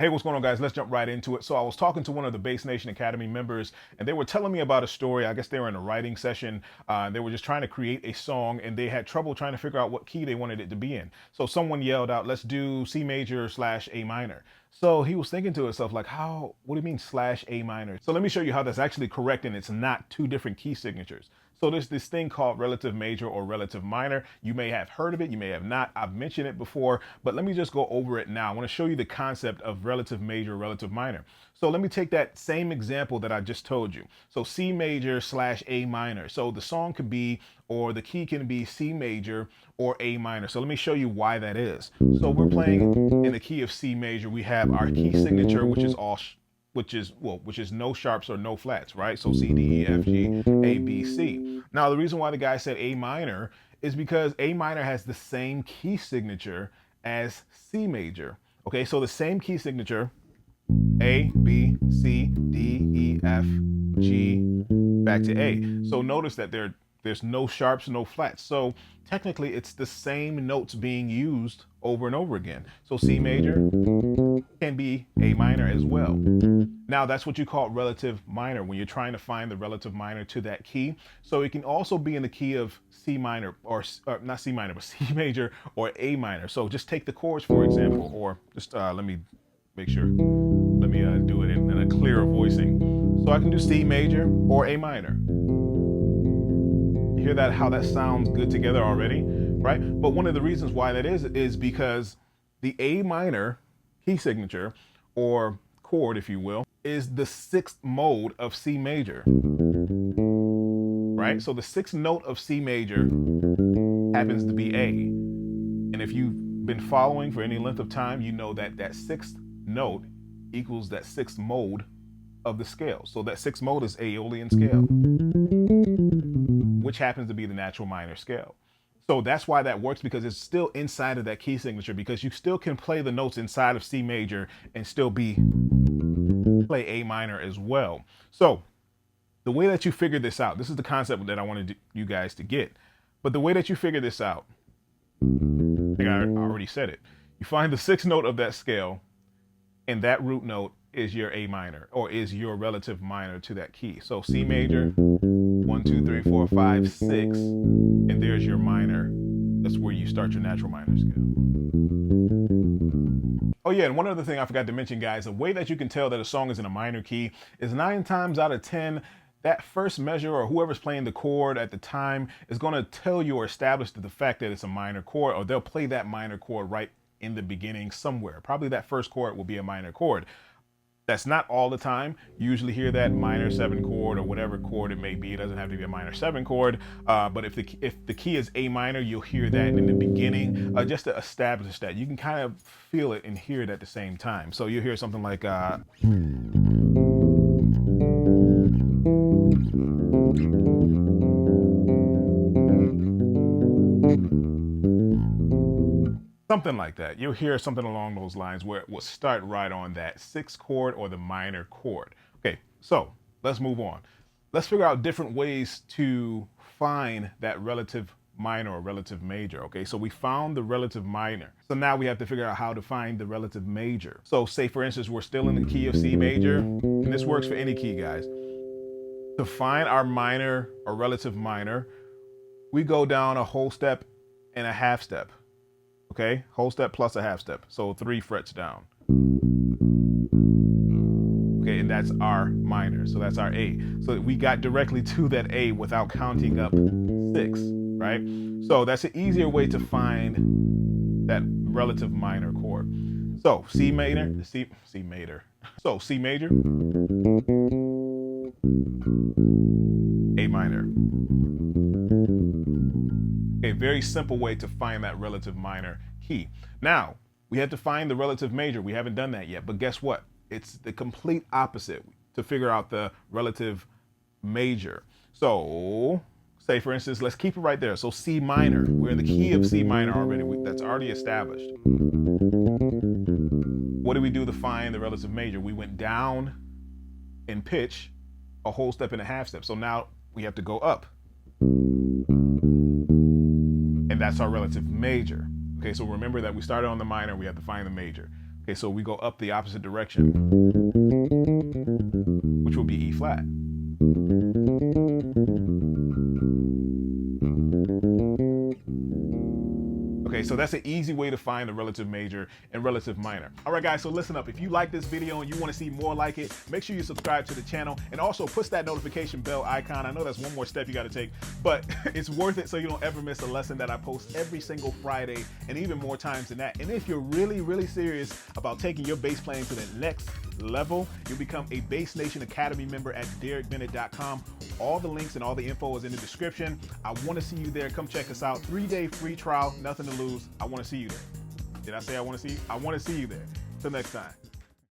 Hey, what's going on, guys? Let's jump right into it. So I was talking to one of the Bass Nation Academy members, and they were telling me about a story. I guess they were in a writing session. They were just trying to create a song, and they had trouble trying to figure out what key they wanted it to be in. So someone yelled out, "Let's do C major slash A minor." So he was thinking to himself, like, what do you mean slash A minor? So let me show you how that's actually correct, and it's not two different key signatures. So there's this thing called relative major or relative minor. You may have heard of it, you may have not. I've mentioned it before, but let me just go over it now. I want to show you the concept of relative major, relative minor. So let me take that same example that I just told you. So C major slash A minor. So the song could be, or the key can be C major or A minor. So let me show you why that is. So we're playing in the key of C major. We have our key signature, which is no sharps or no flats, right? So C, D, E, F, G, A, B, C. Now, the reason why the guy said A minor is because A minor has the same key signature as C major. Okay, so the same key signature, A, B, C, D, E, F, G, back to A. So notice that there's no sharps, no flats. So technically it's the same notes being used over and over again. So C major can be A minor as well. Now that's what you call relative minor when you're trying to find the relative minor to that key. So it can also be in the key of C minor or not C minor, but C major or A minor. So just take the chords, for example, or just let me make sure. Let me do it in a clearer voicing. So I can do C major or A minor. You hear that, how that sounds good together already, right? But one of the reasons why that is because the A minor key signature or chord, if you will, is the sixth mode of C major, right? So the sixth note of C major happens to be A. And if you've been following for any length of time, you know that that sixth note equals that sixth mode of the scale. So that sixth mode is Aeolian scale, which happens to be the natural minor scale. So that's why that works, because it's still inside of that key signature, because you still can play the notes inside of C major and still play A minor as well. So the way that you figure this out, this is the concept that I wanted you guys to get. But the way that you figure this out, I think I already said it. You find the sixth note of that scale, and that root note is your A minor, or is your relative minor to that key. So C major, 1, 2, 3, 4, 5, 6, and there's your minor. That's where you start your natural minor scale. Oh yeah, and one other thing I forgot to mention, guys, the way that you can tell that a song is in a minor key is 9 times out of 10, that first measure or whoever's playing the chord at the time is going to tell you or establish the fact that it's a minor chord, or they'll play that minor chord right in the beginning somewhere. Probably that first chord will be a minor chord. That's not all the time. You usually hear that minor 7 chord or whatever chord it may be. It doesn't have to be a minor 7 chord. But if the key is A minor, you'll hear that in the beginning, just to establish that. You can kind of feel it and hear it at the same time. So you'll hear something like something like that. You'll hear something along those lines where it will start right on that 6th chord or the minor chord. Okay, so let's move on. Let's figure out different ways to find that relative minor or relative major. Okay, so we found the relative minor. So now we have to figure out how to find the relative major. So say, for instance, we're still in the key of C major, and this works for any key, guys. To find our minor or relative minor, we go down a whole step and a half step. Okay, whole step plus a half step, so 3 frets down. Okay, and that's our minor, so that's our A. So we got directly to that A without counting up 6, right? So that's an easier way to find that relative minor chord. So C major, C major. So C major, A minor. A very simple way to find that relative minor key. Now, we have to find the relative major. We haven't done that yet, but guess what? It's the complete opposite to figure out the relative major. So, say for instance, let's keep it right there. So C minor, we're in the key of C minor already. That's already established. What do we do to find the relative major? We went down in pitch a whole step and a half step. So now we have to go up. And that's our relative major. Okay, so remember that we started on the minor, we have to find the major. Okay, so we go up the opposite direction, which will be E flat. Okay, so that's an easy way to find the relative major and relative minor. All right, guys, so listen up. If you like this video and you want to see more like it, make sure you subscribe to the channel and also push that notification bell icon. I know that's one more step you got to take, but it's worth it so you don't ever miss a lesson that I post every single Friday and even more times than that. And if you're really, really serious about taking your bass playing to the next level, you'll become a Bass Nation Academy member at DaricBennett.com. All the links and all the info is in the description. I want to see you there. Come check us out. 3-day free trial, nothing to lose. I want to see you there. Did I say I want to see you? I want to see you there. Till next time.